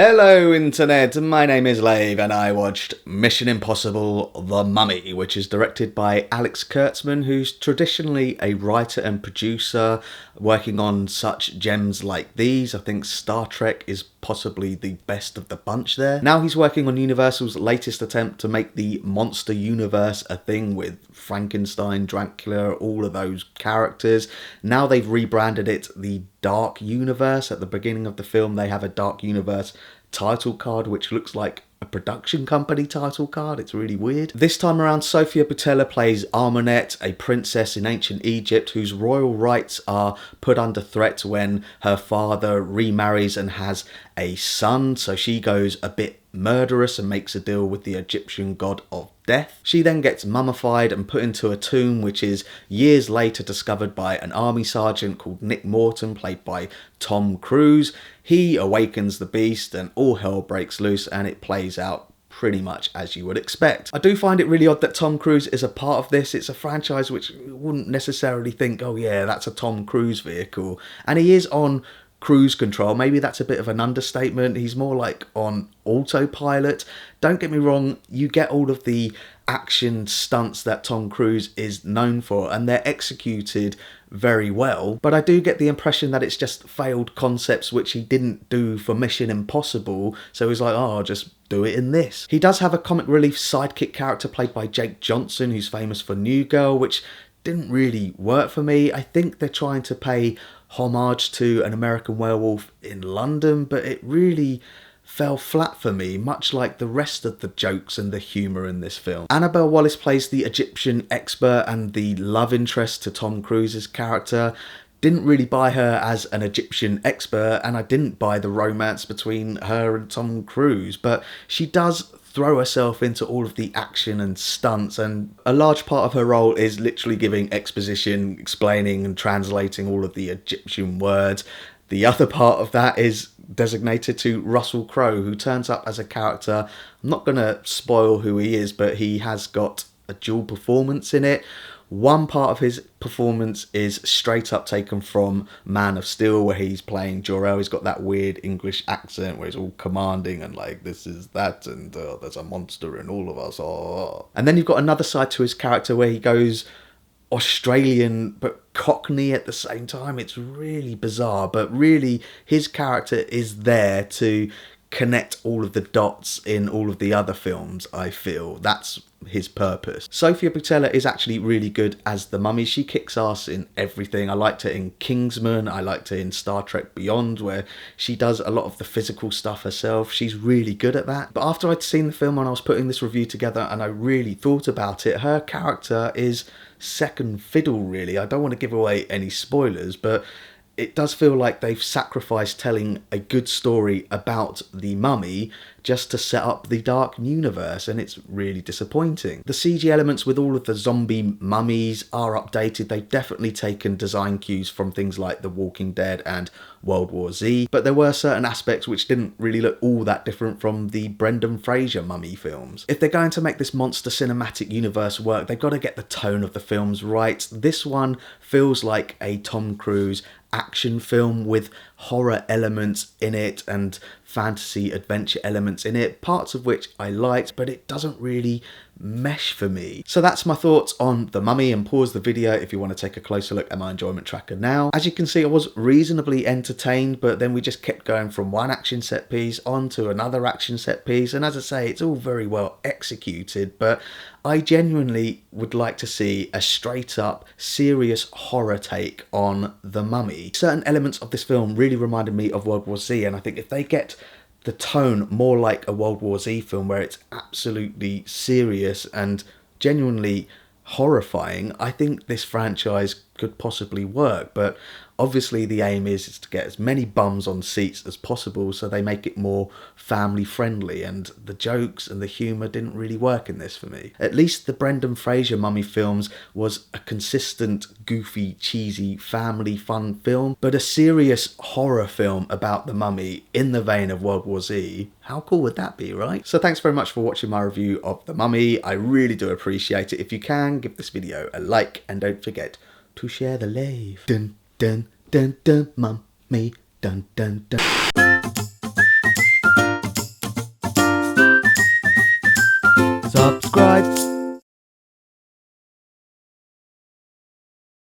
Hello internet, my name is Lave and I watched Mission Impossible The Mummy, which is directed by Alex Kurtzman, who's traditionally a writer and producer working on such gems like these. I think Star Trek is possibly the best of the bunch there. Now he's working on Universal's latest attempt to make the monster universe a thing with Frankenstein, Dracula, all of those characters. Now they've rebranded it the Dark Universe. At the beginning of the film they have a Dark Universe title card which looks like a production company title card. It's really weird. This time around, Sofia Boutella plays Armonette, a princess in ancient Egypt whose royal rights are put under threat when her father remarries and has a son, so she goes a bit murderous and makes a deal with the Egyptian god of death. She then gets mummified and put into a tomb, which is years later discovered by an army sergeant called Nick Morton, played by Tom Cruise. He awakens the beast and all hell breaks loose, and it plays out pretty much as you would expect. I do find it really odd that Tom Cruise is a part of this. It's a franchise which you wouldn't necessarily think, oh yeah, that's a Tom Cruise vehicle. And he is on cruise control. Maybe that's a bit of an understatement. He's more like on autopilot. Don't get me wrong, you get all of the action stunts that Tom Cruise is known for and they're executed very well, but I do get the impression that it's just failed concepts which he didn't do for Mission Impossible, so he's like, oh, I'll just do it in this. He does have a comic relief sidekick character played by Jake Johnson, who's famous for New Girl, which didn't really work for me. I think they're trying to pay homage to An American Werewolf in London, but it really fell flat for me, much like the rest of the jokes and the humour in this film. Annabelle Wallis plays the Egyptian expert and the love interest to Tom Cruise's character. Didn't really buy her as an Egyptian expert, and I didn't buy the romance between her and Tom Cruise, but she does throw herself into all of the action and stunts, and a large part of her role is literally giving exposition, explaining and translating all of the Egyptian words. The other part of that is designated to Russell Crowe, who turns up as a character. I'm not going to spoil who he is, but he has got a dual performance in it. One part of his performance is straight up taken from Man of Steel, where he's playing Jor-El. He's got that weird English accent where he's all commanding and like, this is that, and there's a monster in all of us. Oh. And then you've got another side to his character where he goes Australian but Cockney at the same time. It's really bizarre, but really his character is there to connect all of the dots in all of the other films. I feel that's his purpose. Sofia Boutella is actually really good as the Mummy. She kicks ass in everything. I liked her in Kingsman. I liked her in Star Trek Beyond, where she does a lot of the physical stuff herself. She's really good at that. But after I'd seen the film and I was putting this review together and I really thought about it, her character is second fiddle, really. I don't want to give away any spoilers, but it does feel like they've sacrificed telling a good story about the Mummy just to set up the Dark Universe, and it's really disappointing. The CG elements with all of the zombie mummies are updated. They've definitely taken design cues from things like The Walking Dead and World War Z, but there were certain aspects which didn't really look all that different from the Brendan Fraser Mummy films. If they're going to make this monster cinematic universe work, they've got to get the tone of the films right. This one feels like a Tom Cruise action film with horror elements in it and fantasy adventure elements in it, parts of which I liked, but it doesn't really mesh for me. So that's my thoughts on The Mummy, and pause the video if you want to take a closer look at my enjoyment tracker now. As you can see, I was reasonably entertained, but then we just kept going from one action set piece on to another action set piece, and as I say, it's all very well executed, but I genuinely would like to see a straight up serious horror take on The Mummy. Certain elements of this film really reminded me of World War Z, and I think if they get the tone more like a World War Z film where it's absolutely serious and genuinely horrifying, I think this franchise could possibly work. But obviously the aim is to get as many bums on seats as possible, so they make it more family friendly, and the jokes and the humour didn't really work in this for me. At least the Brendan Fraser Mummy films was a consistent, goofy, cheesy, family fun film, but a serious horror film about the Mummy in the vein of World War Z, how cool would that be, right? So thanks very much for watching my review of The Mummy. I really do appreciate it. If you can, give this video a like, and don't forget to share the lave. Dun dun dun dun, Mummy, dun dun dun. subscribe.